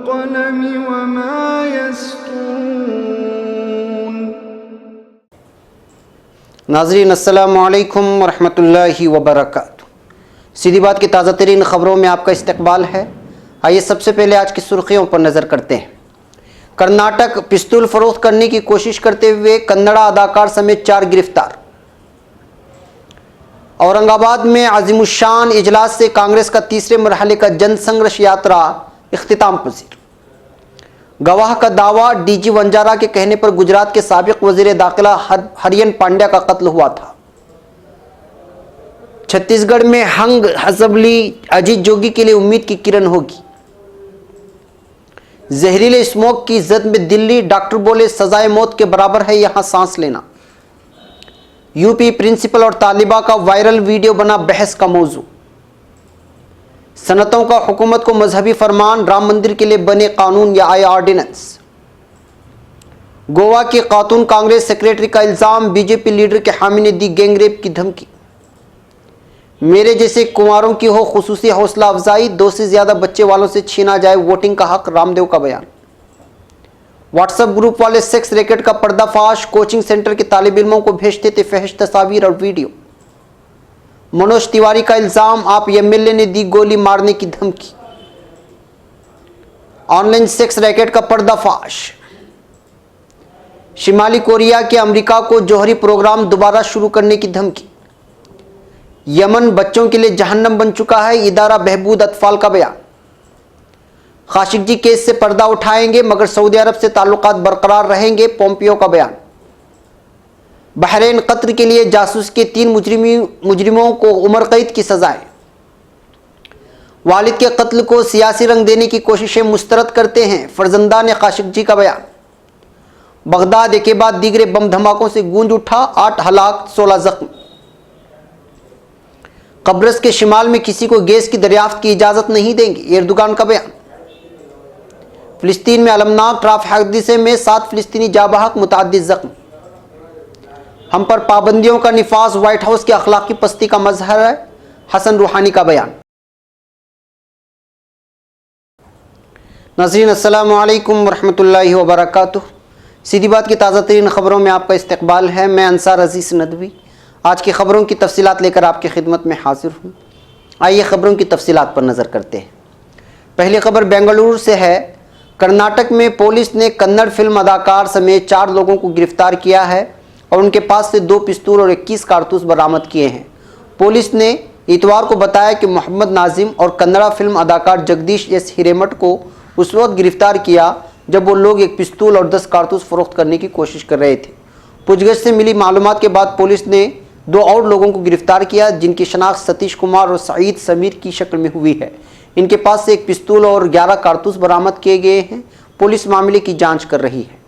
वल्क़लमि वमा यस्तून। नाज़रीन अस्सलामु अलैकुम वरहमतुल्लाहि वबरकातुहू। सीधी बात की ताज़ा तरीन ख़बरों में आपका इस्तकबाल है। आइए सबसे पहले आज की सुर्खियों पर नज़र करते हैं। कर्नाटक पिस्तौल फरोख्त करने की कोशिश करते हुए कन्नड़ा अदाकार समेत 4 गिरफ्तार। औरंगाबाद में अज़ीमुश्शान इजलास से कांग्रेस का तीसरे मरहले का जन संघर्ष यात्रा इख्तिताम पजीर। गवाह का दावा, डीजी वंजारा के कहने पर गुजरात के साबिक वजीर दाखिला हरियन पांड्या का कत्ल हुआ था। छत्तीसगढ़ में हंग हसबली अजीत जोगी के लिए उम्मीद की किरण होगी। जहरीले स्मोक की जद में दिल्ली, डॉक्टर बोले सजाए मौत के बराबर है यहां सांस लेना। यूपी प्रिंसिपल और तालिबा का वायरल वीडियो बना बहस का मौजू। सनतों का हुकूमत को मजहबी फरमान, राम मंदिर के लिए बने कानून या आया ऑर्डिनेंस। गोवा के खातून कांग्रेस सेक्रेटरी का इल्जाम, बीजेपी लीडर के हामी ने दी गैंगरेप की धमकी। मेरे जैसे कुंवारों की हो खुसूसी हौसला अफजाई, 2 से ज्यादा बच्चे वालों से छीना जाए वोटिंग का हक, रामदेव का बयान। व्हाट्सएप ग्रुप वाले सेक्स रैकेट का पर्दाफाश, कोचिंग सेंटर के तालिब इल्मों को भेजते थे फहश तस्वीर और वीडियो। मनोज तिवारी का इल्जाम, आप एमएलए ने दी गोली मारने की धमकी। ऑनलाइन सेक्स रैकेट का पर्दाफाश। शिमाली कोरिया के अमेरिका को जौहरी प्रोग्राम दोबारा शुरू करने की धमकी। यमन बच्चों के लिए जहन्नम बन चुका है, इदारा बहबूद अतफाल का बयान। खाशिकजी केस से पर्दा उठाएंगे मगर सऊदी अरब से ताल्लुकात बरकरार रहेंगे, पोम्पियो का बयान। बहरीन कत्ल के लिए जासूस के 3 मुजरिमों को उम्र कैद की सजाएं। वालिद के कत्ल को सियासी रंग देने की कोशिशें मुस्तरद करते हैं, फरजंदा ने खाशिकजी का बयान। बगदाद के बाद दीगरे बम धमाकों से गूंज उठा, 8 हलाक 16 जख्म। कब्रस के शिमाल में किसी को गैस की दरियाफ्त की इजाजत नहीं देंगे, एर्दोगान का बयान। फिलिस्तीन में अलमनाक ट्रैफिक हादसे में 7 फिलिस्तीनी जाबहक, मुतअद्दिद जख्म। हम पर पाबंदियों का निफाज व्हाइट हाउस की अखलाकी पस्ती का मजहर है, हसन रूहानी का बयान। नाज़रीन अस्सलामु अलैकुम वरहमतुल्लाहि वबरकातुहू। सीधी बात की ताज़ा तरीन खबरों में आपका इस्तकबाल है। मैं अंसार अजीज़ नदवी आज की खबरों की तफसीलात लेकर आपकी खिदमत में हाजिर हूँ। आइए खबरों की तफसीलात पर नज़र करते हैं। पहली खबर बेंगलुरु से है। कर्नाटक में पुलिस ने कन्नड़ फिल्म अदाकार समेत 4 लोगों को गिरफ्तार किया है और उनके पास से 2 पिस्तौल और 21 कारतूस बरामद किए हैं। पुलिस ने इतवार को बताया कि मोहम्मद नाजिम और कन्नड़ा फिल्म अदाकार जगदीश एस हिरेमठ को उस वक्त गिरफ्तार किया जब वो लोग 1 पिस्तौल और 10 कारतूस फरोख्त करने की कोशिश कर रहे थे। पूछगछ से मिली मालूमात के बाद पुलिस ने 2 और लोगों को गिरफ्तार किया जिनकी शनाख्त सतीश कुमार और सईद समीर की शक्ल में हुई है। इनके पास से 1 पिस्तौल और 11 कारतूस बरामद किए गए हैं। पुलिस मामले की जांच कर रही है।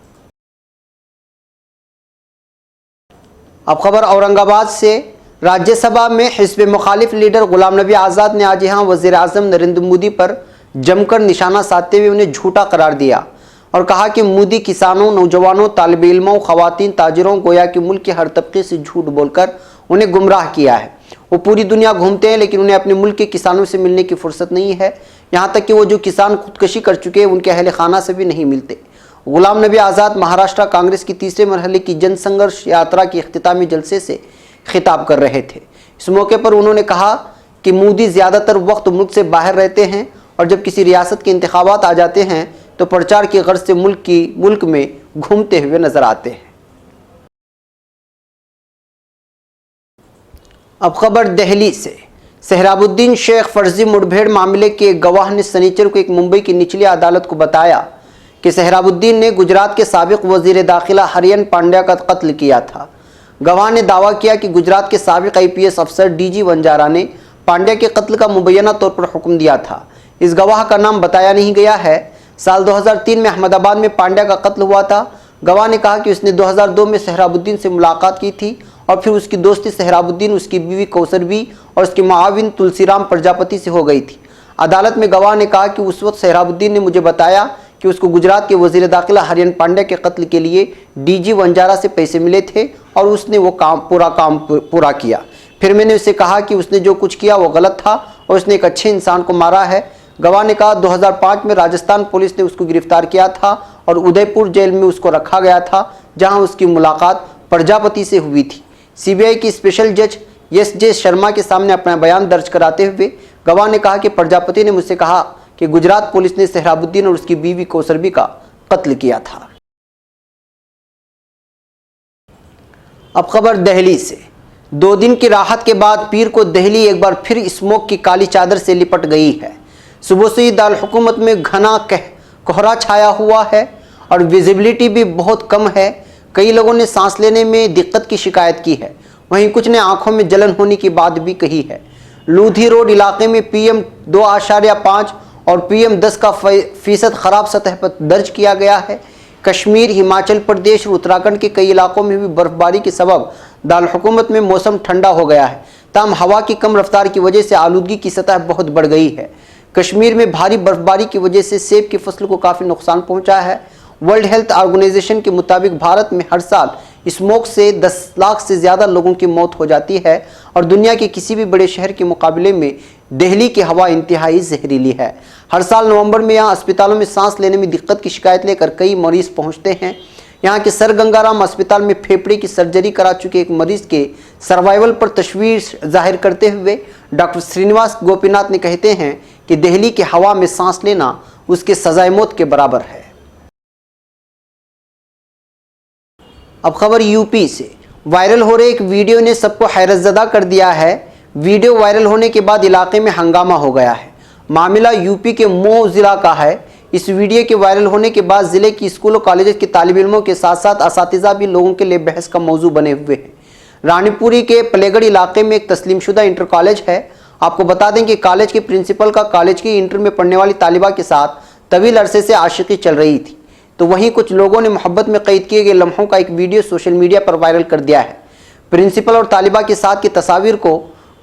अब खबर औरंगाबाद से। राज्यसभा में हिज़्ब मुखालिफ लीडर गुलाम नबी आज़ाद ने आज यहाँ वज़ीर आज़म नरेंद्र मोदी पर जमकर निशाना साधते हुए उन्हें झूठा करार दिया और कहा कि मोदी किसानों, नौजवानों, तालिब इल्मों, खवातीन, ताजिरों, गोया कि मुल्क के हर तबके से झूठ बोलकर उन्हें गुमराह किया है। वो पूरी दुनिया घूमते हैं लेकिन उन्हें अपने मुल्क के किसानों से मिलने की फुर्सत नहीं है। यहाँ तक कि वो जो किसान खुदकशी कर चुके हैं उनके अहले खाना से भी नहीं मिलते। गुलाम नबी आज़ाद महाराष्ट्र कांग्रेस की तीसरे मरहले की जन संघर्ष यात्रा की इख्तितामी जलसे से खिताब कर रहे थे। इस मौके पर उन्होंने कहा कि मोदी ज़्यादातर वक्त मुल्क से बाहर रहते हैं और जब किसी रियासत के इंतखाबात आ जाते हैं तो प्रचार की गर्ज से मुल्क में घूमते हुए नजर आते हैं। अब खबर दिल्ली से। सहराबुद्दीन शेख फर्जी मुठभेड़ मामले के गवाह ने सनीचर को एक मुंबई की निचली अदालत को बताया कि सहराबुद्दीन ने गुजरात के साबिक वजीर दाखिला हरियन पांड्या का कत्ल किया था। गवाह ने दावा किया कि गुजरात के साबिक IPS अफसर डीजी वंजारा ने पांड्या के कत्ल का मुबैना तौर पर हुक्म दिया था। इस गवाह का नाम बताया नहीं गया है। साल 2003 में अहमदाबाद में पांड्या का कत्ल हुआ था। गवाह ने कहा कि उसने 2002 में सहराबुद्दीन से मुलाकात की थी और फिर उसकी दोस्ती सहराबुद्दीन, उसकी बीवी कौसर बी और उसके मुआविन तुलसीराम प्रजापति से हो गई थी। अदालत में गवाह ने कहा कि उस वक्त सहराबुद्दीन ने मुझे बताया कि उसको गुजरात के वजीर दाखिला हरियन पांड्या के कत्ल के लिए डीजी वंजारा से पैसे मिले थे और उसने वो काम पूरा किया। फिर मैंने उससे कहा कि उसने जो कुछ किया वो गलत था और उसने एक अच्छे इंसान को मारा है। गवाह ने कहा 2005 में राजस्थान पुलिस ने उसको गिरफ्तार किया था और उदयपुर जेल में उसको रखा गया था, जहां उसकी मुलाकात प्रजापति से हुई थी। सीबीआई की स्पेशल जज एस.जे. शर्मा के सामने अपना बयान दर्ज कराते हुए गवाह ने कहा कि प्रजापति ने मुझसे कहा कि गुजरात पुलिस ने सहराबुद्दीन और उसकी बीवी कौसरबी का कत्ल किया था। अब खबर दिल्ली से। 2 दिन की राहत के बाद पीर को दिल्ली एक बार फिर स्मोक की काली चादर से लिपट गई है। सुबह से ही दारुल हुकूमत में घना कोहरा छाया हुआ है और विजिबिलिटी भी बहुत कम है। कई लोगों ने सांस लेने में दिक्कत की शिकायत की है, वहीं कुछ ने आंखों में जलन होने की बात भी कही है। लूधी रोड इलाके में PM 2.5 और PM 10 का फीसद खराब सतह पर दर्ज किया गया है। कश्मीर, हिमाचल प्रदेश और उत्तराखंड के कई इलाकों में भी बर्फबारी के सबब दारुल हुकूमत में मौसम ठंडा हो गया है। ताहम हवा की कम रफ्तार की वजह से आलूदगी की सतह बहुत बढ़ गई है। कश्मीर में भारी बर्फबारी की वजह से सेब की फसल को काफ़ी नुकसान पहुंचा है। वर्ल्ड हेल्थ ऑर्गेनाइजेशन के मुताबिक भारत में हर साल स्मोक से 10 लाख से ज़्यादा लोगों की मौत हो जाती है और दुनिया के किसी भी बड़े शहर के मुकाबले में दिल्ली की हवा इंतहाई जहरीली है। हर साल नवंबर में यहाँ अस्पतालों में सांस लेने में दिक्कत की शिकायत लेकर कई मरीज पहुँचते हैं। यहाँ के सर गंगाराम अस्पताल में फेफड़े की सर्जरी करा चुके एक मरीज के सर्वाइवल पर तशवीश जाहिर करते हुए डॉक्टर श्रीनिवास गोपीनाथ ने कहते हैं कि दिल्ली की हवा में सांस लेना उसके सजाए मौत के बराबर है। अब खबर यूपी से। वायरल हो रहे एक वीडियो ने सबको हैरतज़दा कर दिया है। वीडियो वायरल होने के बाद इलाके में हंगामा हो गया है। मामला यूपी के मऊ जिला का है। इस वीडियो के वायरल होने के बाद जिले की स्कूल और कॉलेज के तालिब इल्मों के साथ साथ असातिज़ा भी लोगों के लिए बहस का मौजू बने हुए हैं। रानीपुरी के पलेगढ़ इलाके में एक तस्लीमशुदा इंटर कॉलेज है। आपको बता दें कि कॉलेज के प्रिंसिपल का कॉलेज की इंटर में पढ़ने वाली तालिबा के साथ तवील अरसे से आशिकी चल रही थी, तो वहीं कुछ लोगों ने मोहब्बत में कैद किए गए लम्हों का एक वीडियो सोशल मीडिया पर वायरल कर दिया है। प्रिंसिपल और तालिबा के साथ की तस्वीर को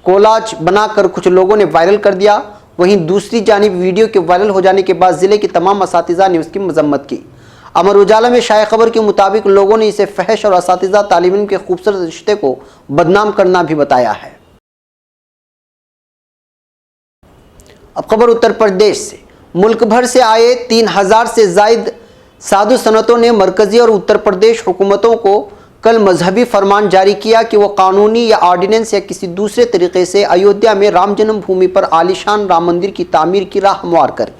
कोलाज बनाकर कुछ लोगों ने वायरल कर दिया। वहीं दूसरी जानिब वीडियो के वायरल हो जाने के बाद जिले के तमाम असातिज़ा ने उसकी मजम्मत की। अमर उजाला में शाया खबर के मुताबिक लोगों ने इसे फहश और असातिज़ा तालिब इल्म के खूबसूरत रिश्ते को बदनाम करना भी बताया है। अब खबर उत्तर प्रदेश से। मुल्क भर से आए 3000 से जायद साधु सनतों ने मरकजी और उत्तर प्रदेश हुकूमतों को कल मजहबी फरमान जारी किया कि वह कानूनी या ऑर्डिनेंस या किसी दूसरे तरीके से अयोध्या में राम जन्मभूमि पर आलीशान राम मंदिर की तामीर की राह हमवार करें।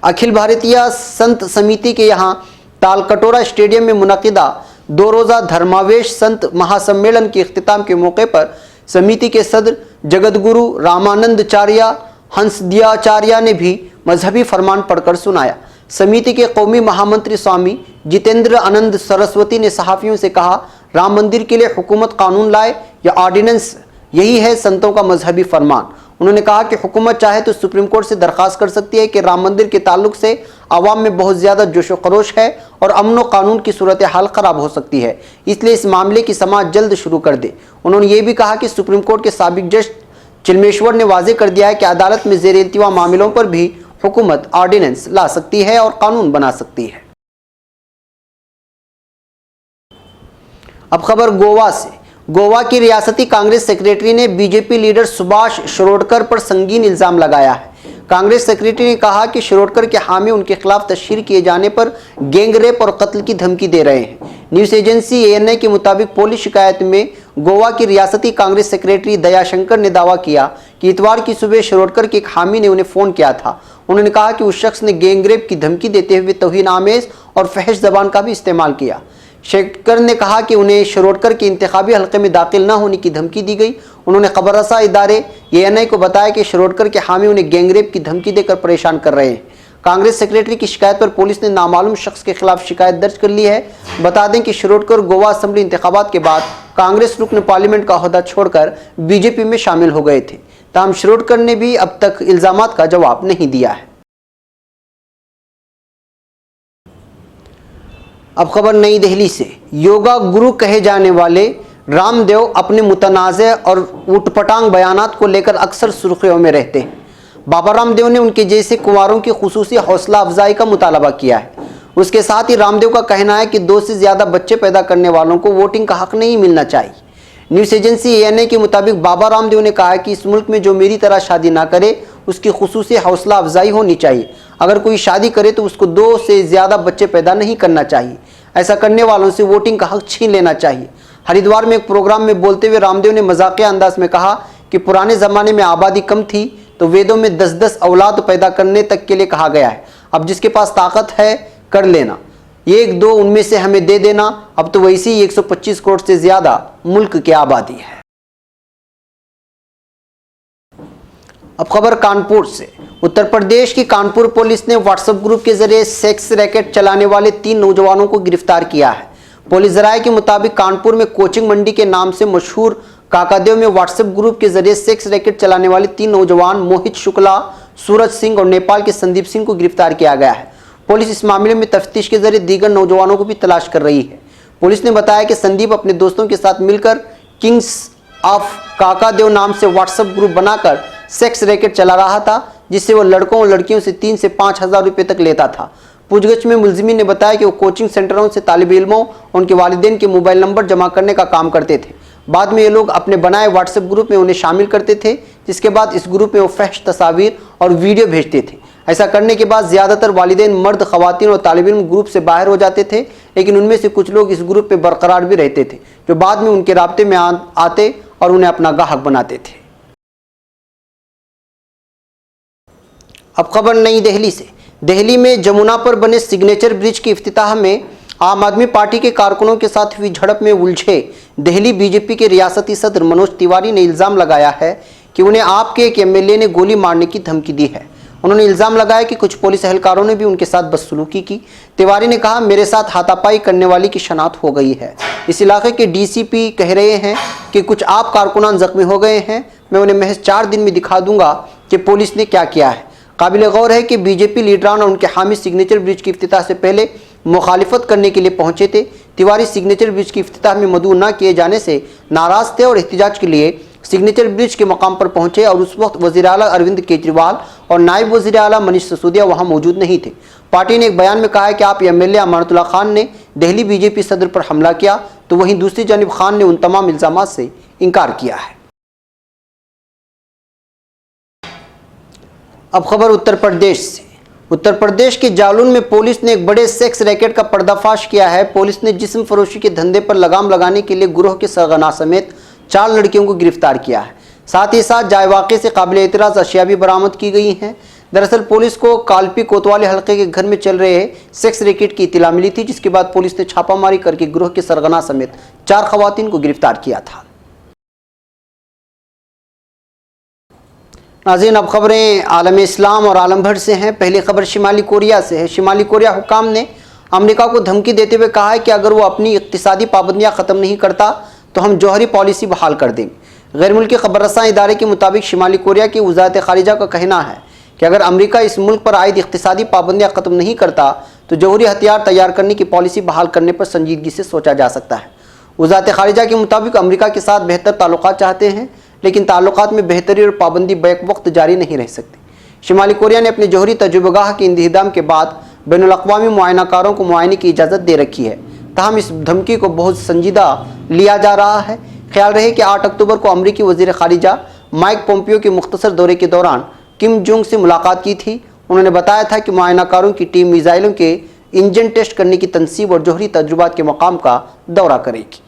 अखिल भारतीय संत समिति के यहाँ तालकटोरा स्टेडियम में मुनक़िदा 2 रोज़ा धर्मावेश संत महासम्मेलन के इख्तिताम के मौके पर समिति के सदर जगतगुरु रामानंदाचार्य हंसदियाचार्य ने भी मजहबी फरमान पढ़कर सुनाया। समिति के कौमी महामंत्री स्वामी जितेंद्र आनंद सरस्वती ने सहाफ़ियों से कहा, राम मंदिर के लिए हुकूमत कानून लाए या ऑर्डिनेंस, यही है संतों का मजहबी फरमान। उन्होंने कहा कि हुकूमत चाहे तो सुप्रीम कोर्ट से दरख्वास्त कर सकती है कि राम मंदिर के ताल्लुक से आवाम में बहुत ज़्यादा जोशो खरोश है और अमन व कानून की सूरत हाल ख़राब हो सकती है, इसलिए इस मामले की समाअत जल्द शुरू कर दे। उन्होंने ये भी कहा कि सुप्रीम कोर्ट के साबिक जज चिलमेश्वर ने वाजे कर दिया है कि अदालत में ज़ेर इल्तिवा मामलों पर भी हुकूमत ऑर्डिनेंस ला सकती है और कानून बना सकती है। अब खबर गोवा से। गोवा की रियासती कांग्रेस सेक्रेटरी ने बीजेपी लीडर सुभाष शिरोडकर पर संगीन इल्जाम लगाया है। कांग्रेस सेक्रेटरी ने कहा कि शिरोडकर के हामी उनके खिलाफ तशहीर किए जाने पर गैंग रेप और कत्ल की धमकी दे रहे हैं। न्यूज़ एजेंसी ANI के मुताबिक पुलिस शिकायत में गोवा की रियासती कांग्रेस सेक्रेटरी दयाशंकर ने दावा किया कि इतवार की सुबह शिरोडकर के एक हामी ने उन्हें फ़ोन किया था। उन्होंने कहा कि उस शख्स ने गैंग रेप की धमकी देते हुए तौहीन आमेज और फहश ज़बान का भी इस्तेमाल किया। शेखर ने कहा कि उन्हें शिरोडकर के इंतखाबी हल्के में दाखिल न होने की धमकी दी गई। उन्होंने खबररसा इदारे ANI को बताया कि शिरोडकर के हामी उन्हें गैंगरेप की धमकी देकर परेशान कर रहे हैं। कांग्रेस सेक्रेटरी की शिकायत पर पुलिस ने नामालूम शख्स के खिलाफ शिकायत दर्ज कर ली है। बता दें कि शिरोडकर गोवा असेंबली इंतखाबात के बाद कांग्रेस रुकन पार्लियामेंट का ओहदा छोड़कर बीजेपी में शामिल हो गए थे। ताहम शिरोडकर ने भी अब तक इल्जामात का जवाब नहीं दिया है। अब खबर नई दिल्ली से। योगा गुरु कहे जाने वाले रामदेव अपने मुतनाज़ और उटपटांग बयानात को लेकर अक्सर सुर्खियों में रहते हैं। बाबा रामदेव ने उनके जैसे कुंवारों की खुसूसी हौसला अफजाई का मुतालबा किया है। उसके साथ ही रामदेव का कहना है कि 2 से ज़्यादा बच्चे पैदा करने वालों को वोटिंग का हक नहीं मिलना चाहिए। न्यूज़ एजेंसी ANI के मुताबिक बाबा रामदेव ने कहा कि इस मुल्क में जो मेरी तरह शादी ना करे उसकी खुसूसी हौसला अफजाई होनी चाहिए। अगर कोई शादी करे तो उसको 2 से ज़्यादा बच्चे पैदा नहीं करना चाहिए। ऐसा करने वालों से वोटिंग का हक छीन लेना चाहिए। हरिद्वार में एक प्रोग्राम में बोलते हुए रामदेव ने मजाकिया अंदाज में कहा कि पुराने ज़माने में आबादी कम थी तो वेदों में 10-10 औलाद पैदा करने तक के लिए कहा गया है। अब जिसके पास ताकत है कर लेना, 1-2 उनमें से हमें दे देना। अब तो वैसी 125 करोड़ से ज़्यादा मुल्क की आबादी है। अब खबर कानपुर से। उत्तर प्रदेश की कानपुर पुलिस ने व्हाट्सएप ग्रुप के जरिए सेक्स रैकेट चलाने वाले 3 नौजवानों को गिरफ्तार किया है। पुलिस जराये के मुताबिक कानपुर में कोचिंग मंडी के नाम से मशहूर काकादेव में व्हाट्सएप ग्रुप के जरिए सेक्स रैकेट चलाने वाले 3 नौजवान मोहित शुक्ला, सूरज सिंह और नेपाल के संदीप सिंह को गिरफ्तार किया गया है। पुलिस इस मामले में तफ्तीश के जरिए दीगर नौजवानों को भी तलाश कर रही है। पुलिस ने बताया कि संदीप अपने दोस्तों के साथ मिलकर किंग्स ऑफ काकादेव नाम से व्हाट्सएप ग्रुप बनाकर सेक्स रैकेट चला रहा था, जिससे वो लड़कों और लड़कियों से 3 से 5 हज़ार रुपये तक लेता था। पूछगछ में मुलजिमीन ने बताया कि वो कोचिंग सेंटरों से तालिब इल्मों और उनके वालिदैन के मोबाइल नंबर जमा करने का काम करते थे। बाद में ये लोग अपने बनाए व्हाट्सएप ग्रुप में उन्हें शामिल करते थे, जिसके बाद इस ग्रुप में वो फहश तस्वीर और वीडियो भेजते थे। ऐसा करने के बाद ज़्यादातर वालिदैन मर्द, ख़वातीन और तालिब इल्म ग्रुप से बाहर हो जाते थे, लेकिन उनमें से कुछ लोग इस ग्रुप में बरकरार भी रहते थे, जो बाद में उनके राब्ते में आते और उन्हें अपना गाहक बनाते थे। अब खबर नई दिल्ली से। दिल्ली में जमुना पर बने सिग्नेचर ब्रिज के इफ्तिताह में आम आदमी पार्टी के कारकुनों के साथ हुई झड़प में उलझे दिल्ली बीजेपी के रियासती सदर मनोज तिवारी ने इल्ज़ाम लगाया है कि उन्हें आपके एक एमएलए ने गोली मारने की धमकी दी है। उन्होंने इल्ज़ाम लगाया कि कुछ पुलिस एहलकारों ने भी उनके साथ बदसलूकी की। तिवारी ने कहा, मेरे साथ हाथापाई करने वाली की शनाख्त हो गई है। इस इलाके के डीसीपी कह रहे हैं कि कुछ आप कारकुनान जख्मी हो गए हैं। मैं उन्हें महज 4 दिन में दिखा दूंगा कि पुलिस ने क्या किया है। काबिल गौर है कि बीजेपी लीडरान और उनके हामी सिग्नेचर ब्रिज की इफ्तिताह से पहले मुखालिफत करने के लिए पहुंचे थे। तिवारी सिग्नेचर ब्रिज की इफ्तिताह में मदऊ न किए जाने से नाराज थे और एहतिजाज के लिए सिग्नेचर ब्रिज के मकाम पर पहुंचे और उस वक्त वज़ीर आला अरविंद केजरीवाल और नायब वज़ीर आला मनीष सिसोदिया वहां मौजूद नहीं थे। पार्टी ने एक बयान में कहा है कि आप एमएलए अमानतुल्लाह खान ने दिल्ली बीजेपी सदर पर हमला किया, तो वहीं दूसरी जानिब खान ने उन तमाम इल्ज़ामात से इनकार किया है। अब खबर उत्तर प्रदेश से। उत्तर प्रदेश के जालौन में पुलिस ने एक बड़े सेक्स रैकेट का पर्दाफाश किया है। पुलिस ने जिस्म फरोशी के धंधे पर लगाम लगाने के लिए गिरोह के सरगना समेत 4 लड़कियों को गिरफ्तार किया है। साथ ही साथ जाए वाक़े से काबिल एतराज़ अशिया भी बरामद की गई हैं। दरअसल पुलिस को कालपी कोतवाली हल्के के घर में चल रहे सेक्स रैकेट की इत्तला मिली थी, जिसके बाद पुलिस ने छापामारी करके गिरोह के सरगना समेत 4 खवातीन को गिरफ्तार किया था। नाज़रीन, अब खबरें आलम इस्लाम और आलम भर से हैं। पहली खबर शिमाली कोरिया से है। शिमाली कोरिया हुकाम ने अमेरिका को धमकी देते हुए कहा है कि अगर वो अपनी इक़्तिसादी पाबंदियां ख़त्म नहीं करता तो हम जौहरी पॉलिसी बहाल कर देंगे। गैर मुल्की खबररसां इदारे के मुताबिक शिमाली कोरिया की वज़ारत ख़ारिजा का कहना है कि अगर अमेरिका इस मुल्क पर आयद इक़्तिसादी पाबंदियां ख़त्म नहीं करता तो जौहरी हथियार तैयार करने की पॉलिसी बहाल करने पर संजीदगी से सोचा जा सकता है। वज़ारत ख़ारिजा के मुताबिक अमेरिका के साथ बेहतर ताल्लुकात चाहते हैं, लेकिन ताल्लुकात में बेहतरी और पाबंदी बैक वक्त जारी नहीं रह सकती। शिमाली कोरिया ने अपने जौहरी तजुर्बेगाह के इंतज़ाम के बाद बैनुल-अक़वामी मुआयनाकारों को मुआयने की इजाज़त दे रखी है। ताहम इस धमकी को बहुत संजीदा लिया जा रहा है। ख्याल रहे कि 8 अक्टूबर को अमरीकी वज़ीर ख़ारिजा माइक पोम्पियो के मुख्तसर दौरे के दौरान किम जोंग से मुलाकात की थी। उन्होंने बताया था कि मुआयनाकारों की टीम मिसाइलों के इंजन टेस्ट करने की तनसीब और जौहरी तजुर्बात के मकाम का दौरा करेगी।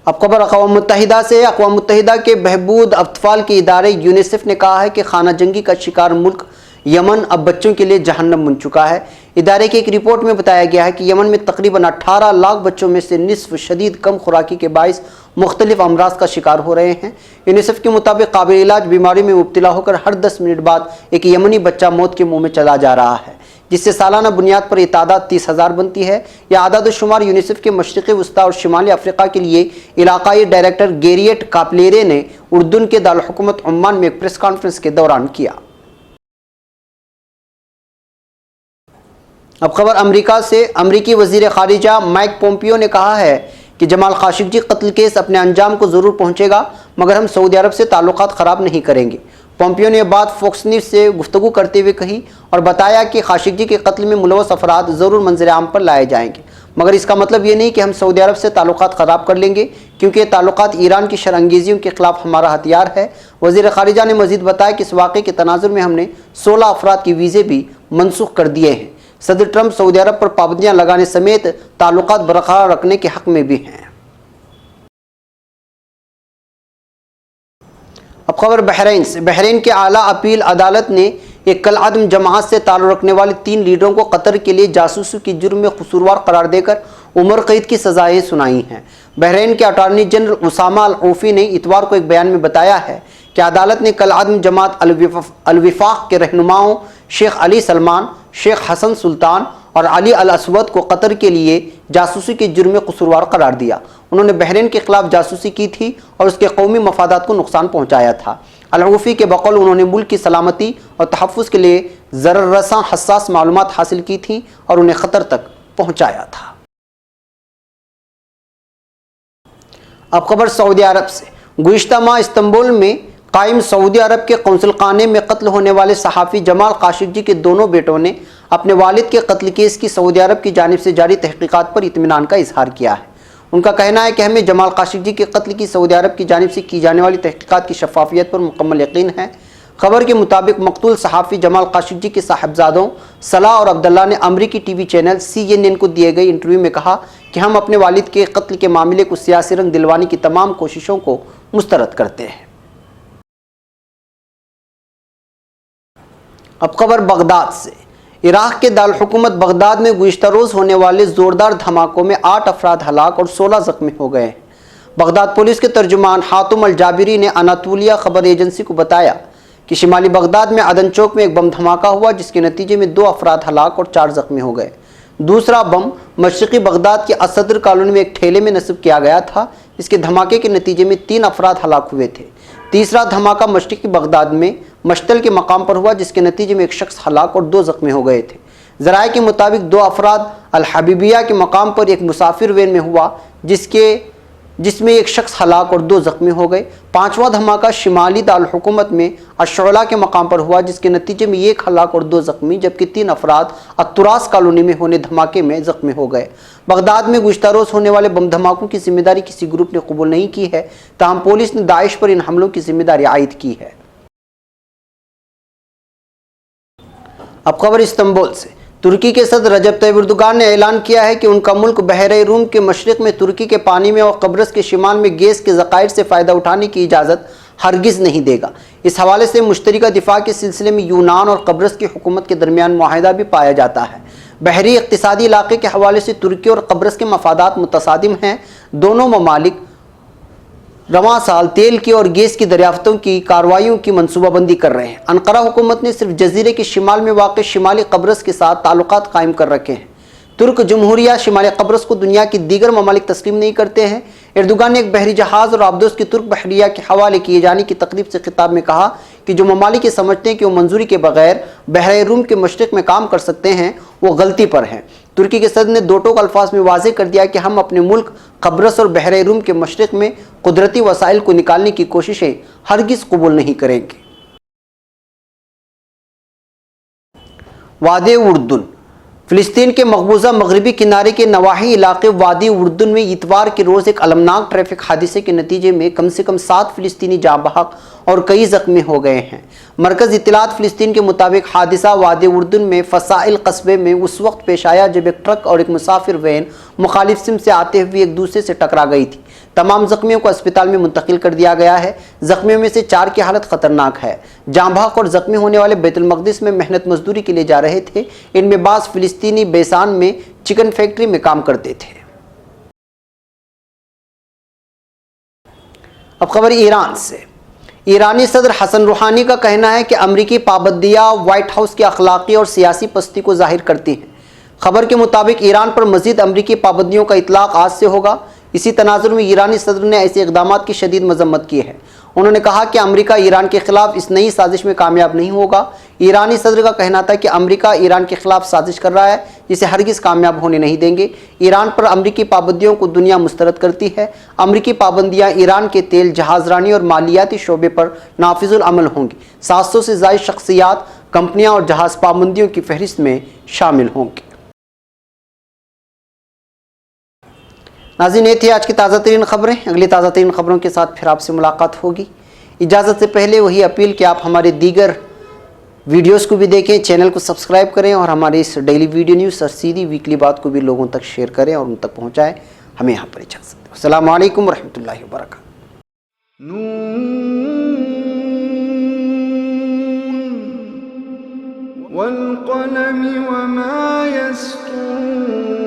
अब खबर अक़वाम मुत्तहिदा से। अक़वाम मुत्तहिदा के बहबूद अत्फ़ाल के इदारे यूनिसेफ ने कहा है कि खाना जंगी का शिकार मुल्क यमन अब बच्चों के लिए जहन्नम बन चुका है। इदारे की एक रिपोर्ट में बताया गया है कि यमन में तकरीबन 18 लाख बच्चों में से निस्फ शदीद कम खुराकी के बाइस मुख्तलिफ अमराज का शिकार हो रहे हैं। यूनिसेफ के मुताबिक काबिल इलाज बीमारी में मुब्तला होकर हर 10 मिनट बाद एक यमनी बच्चा मौत के मुँह में चला जा रहा है, जिससे सालाना बुनियाद पर ये तादाद 30,000 बनती है। यह आदाद शुमार यूनिसेफ के मशरिक़ी वस्ता और शिमाली अफ्रीका के लिए इलाकाई डायरेक्टर गेरियट कापलेरे ने उर्दून के दारुल हुकूमत उम्मान में एक प्रेस कॉन्फ्रेंस के दौरान किया। अब खबर अमेरिका से। अमरीकी वज़ीर ख़ारिजा माइक पोम्पियो ने कहा है कि जमाल खाशिगजी कत्ल केस अपने अंजाम को ज़रूर पहुँचेगा, मगर हम सऊदी अरब से ताल्लुकात ख़राब नहीं करेंगे। पोम्पियो ने बात फॉक्स न्यूज़ से गुफ्तगू करते हुए कही और बताया कि खाशिगजी के कत्ल में मुलव्वस अफराद ज़रूर मंजर आम पर लाए जाएंगे। मगर इसका मतलब ये नहीं कि हम सऊदी अरब से ताल्लुकात ख़राब कर लेंगे, क्योंकि ये ताल्लुकात ईरान की शरअंगेज़ियों के ख़िलाफ़ हमारा हथियार है। वज़ीर ख़ारिजा ने मज़ीद बताया कि इस वाक़े के तनाज़ुर में हमने 16 अफराद की वीज़े भी मनसूख कर दिए हैं। सदर ट्रंप सऊदी अरब पर पाबंदियाँ लगाने समेत ताल्लुकात बरकरार रखने के हक़ में भी हैं। अब खबर बहरीन से। बहरीन के आला अपील अदालत ने एक कल अदम जमात से ताल्लुक़ रखने वाले 3 लीडरों को कतर के लिए जासूसी की जुर्म में कसूरवार करार देकर उम्र कैद की सज़ाएँ सुनाई हैं। बहरीन के अटॉर्नी जनरल उसामा अल औफ़ी ने इतवार को एक बयान में बताया है कि अदालत ने कल अदम जमात अल विफाक के रहनुमाओं शेख अली सलमान, शेख हसन सुल्तान और अली अल असवद को कतर के लिए जासूसी के जुर्म में कसूरवार करार दिया। उन्होंने बहरीन के खिलाफ जासूसी की थी और उसके कौमी मफादात को नुकसान पहुँचाया था। अल-औफ़ी के बकौल उन्होंने मुल्क की सलामती और तहफ़्फ़ुज़ के लिए ज़रर रसां हसास मालूमात हासिल की थी और उन्हें ख़तर तक पहुँचाया था। अब खबर सऊदी अरब से। गुज़िश्ता माह इस्तांबुल में कायम सऊदी अरब के कौंसल खाने में कत्ल होने वाले सहाफ़ी जमाल काशिक़जी के दोनों बेटों ने अपने वालिद के कत्ल केस की सऊदी अरब की जानिब से जारी तहक़ीक़ात पर इत्मीनान का इजहार किया है। उनका कहना है कि हमें जमाल काशिक़जी के कत्ल की सऊदी अरब की जानिब से की जाने वाली तहक़ीक़ात की शफ़ाफ़ियत पर मुकम्मल यकीन है। खबर के मुताबिक मक़तूल सहाफ़ी जमाल काशिक़जी के साहिबजादों सलाह और अब्दुल्ला ने अमरीकी टीवी चैनल CNN को दिए गए इंटरव्यू में कहा कि हम अपने वालिद के कत्ल के मामले को सियासी रंग दिलवाने की तमाम कोशिशों को मुस्तरद करते हैं। अब खबर बगदाद से। इराक़ के दारुल हुकूमत बगदाद में गुज़िश्ता रोज़ होने वाले ज़ोरदार धमाकों में 8 अफराद हलाक और 16 ज़ख्मी हो गए हैं। बगदाद पुलिस के तर्जुमान हातुम अल जाबिरी ने अनातोलिया खबर एजेंसी को बताया कि शिमाली बगदाद में अदन चौक में एक बम धमाका हुआ, जिसके नतीजे में 2 अफराद हलाक और 4 ज़ख्मी हो गए। दूसरा बम मशरिक़ी बगदाद की असदर कॉलोनी में एक ठेले में नस्ब किया गया था। इसके धमाके के नतीजे में 3 अफराद हलाक हुए थे। तीसरा धमाका मशरिक़ी बगदाद में मश्तल के मकाम पर हुआ, जिसके नतीजे में एक शख्स हलाक और 2 ज़ख्मी हो गए थे। ज़राए के मुताबिक 2 अफराद अल हबीबिया के मकाम पर एक मुसाफिर वैन में हुआ, जिसमें एक शख्स हलाक और 2 ज़ख्मी हो गए। 5वां धमाका शिमाली दारुल हुकूमत में अशौला के मकाम पर हुआ, जिसके नतीजे में 1 हलाक और 2 ज़ख्मी, जबकि 3 अफराद अतुरास कॉलोनी में होने धमाके में ज़ख्मी हो गए। बगदाद में गुज़िश्ता रोज़ होने वाले बम धमाकों की जिम्मेदारी किसी ग्रुप ने कबूल नहीं की है, ताहम पुलिस ने दाइश पर इन हमलों की जिम्मेदारी आयद की है। अब खबर इस्तांबुल से। तुर्की के सदर रजब तैयब एर्दोगान ने ऐलान किया है कि उनका मुल्क बहरे रूम के मशरिक़ में तुर्की के पानी में और कब्रस के शिमाल में गैस के ज़खायर से फ़ायदा उठाने की इजाज़त हरगिज़ नहीं देगा। इस हवाले से मुश्तरका दिफा के सिलसिले में यूनान और कब्रस की हुकूमत के दरमियान मुआहिदा भी पाया जाता है। बहरी इक़्तिसादी इलाक़े के हवाले से तुर्की और कब्रस के मफादात मुतसादिम हैं। दोनों ममालिक रवां साल तेल की और गैस की दरियाफ्तों की कार्रवाइयों की मनसूबाबंदी कर रहे हैं। अनकरा हुकूमत ने सिर्फ जजीरे के शिमाल में वाक़े शिमाली कब्रस के साथ ताल्लुकात कायम कर रखे हैं। तुर्क जमहूरिया शिमाली कब्रस को दुनिया की दीगर ममालिक तस्लीम नहीं करते हैं। एर्दोगान ने एक बहरी जहाज़ और आबदोस की तुर्क बहरिया के हवाले किए जाने की तकरीब से खिताब में कहा कि जो ममालिक ये समझते हैं कि वो मंजूरी के बगैर बहरे रूम के मशरिक़ में काम कर सकते हैं, वो गलती पर हैं। तुर्की के सदर ने 2 टोक अल्फाज में वाज़े कर दिया कि हम अपने मुल्क कब्रस और बहरे रूम के मशरिक़ में कुदरती वसाइल को निकालने की कोशिशें हरगिज़ कबूल नहीं करेंगे। वादी उर्दुन। फ़िलिस्तीन के मकबूजा मगरबी किनारे के नवाही इलाके वादी उर्दुन में इतवार के रोज़ एक अलमनाक ट्रैफिक हादसे के नतीजे में कम से कम 7 फ़िलिस्तीनी जाँ बहक और कई ज़ख्मी हो गए हैं। मरकज़ इत्तलात फ़िलिस्तीन के मुताबिक हादसा वादी उर्दुन में फ़साइल कस्बे में उस वक्त पेश आया जब एक ट्रक और एक मुसाफिर वैन मुखालिफ सिम से आते हुए एक दूसरे से टकरा गई थी। तमाम ज़ख्मियों को अस्पताल में मुंतकिल कर दिया गया है। ज़ख्मियों में से 4 की हालत ख़तरनाक है। जाँ बहक और ज़ख्मी होने वाले बैतुल मक़दिस में मेहनत मजदूरी के लिए जा रहे थे। इनमें बाज़ फ़िलिस्तीनी बेसान में चिकन फैक्ट्री में काम करते थे। अब खबर ईरान से। ईरानी सदर हसन रूहानी का कहना है कि अमरीकी पाबंदियाँ व्हाइट हाउस की अखलाकी और सियासी पस्ती को जाहिर करती हैं। खबर के मुताबिक ईरान पर मज़ीद अमरीकी पाबंदियों का इतलाक़ आज से होगा। इसी तनाजुर में ईरानी सदर ने ऐसे इक़दामात की शदीद मजम्मत की है। उन्होंने कहा कि अमरीका ईरान के खिलाफ इस नई साजिश में कामयाब नहीं होगा। ईरानी सदर का कहना था कि अमरीका ईरान के खिलाफ साजिश कर रहा है, जिसे हरगिज़ कामयाब होने नहीं देंगे। ईरान पर अमरीकी पाबंदियों को दुनिया मुस्तरद करती है। अमरीकी पाबंदियाँ ईरान के तेल, जहाज़रानी और मालियाती शोबे पर नाफिजुल अमल होंगी। 700 से ज़ायद शख्सियात, कंपनियाँ और जहाज़ पाबंदियों की फहरिस्त में शामिल होंगी। नाज़रीन, ये थी आज की ताज़ा तरीन ख़बरें। अगली ताज़ा तरीन ख़बरों के साथ फिर आपसे मुलाकात होगी। इजाज़त से पहले वही अपील कि आप हमारे दीगर वीडियोस को भी देखें, चैनल को सब्सक्राइब करें और हमारे इस डेली वीडियो न्यूज़ और सीधी वीकली बात को भी लोगों तक शेयर करें और उन तक पहुँचाएँ। हमें यहाँ पर इजाज़त दें। अस्सलामु अलैकुम रहमतुल्लाहि व बरकातहू। वल क़लमि वमा यस्तूरून।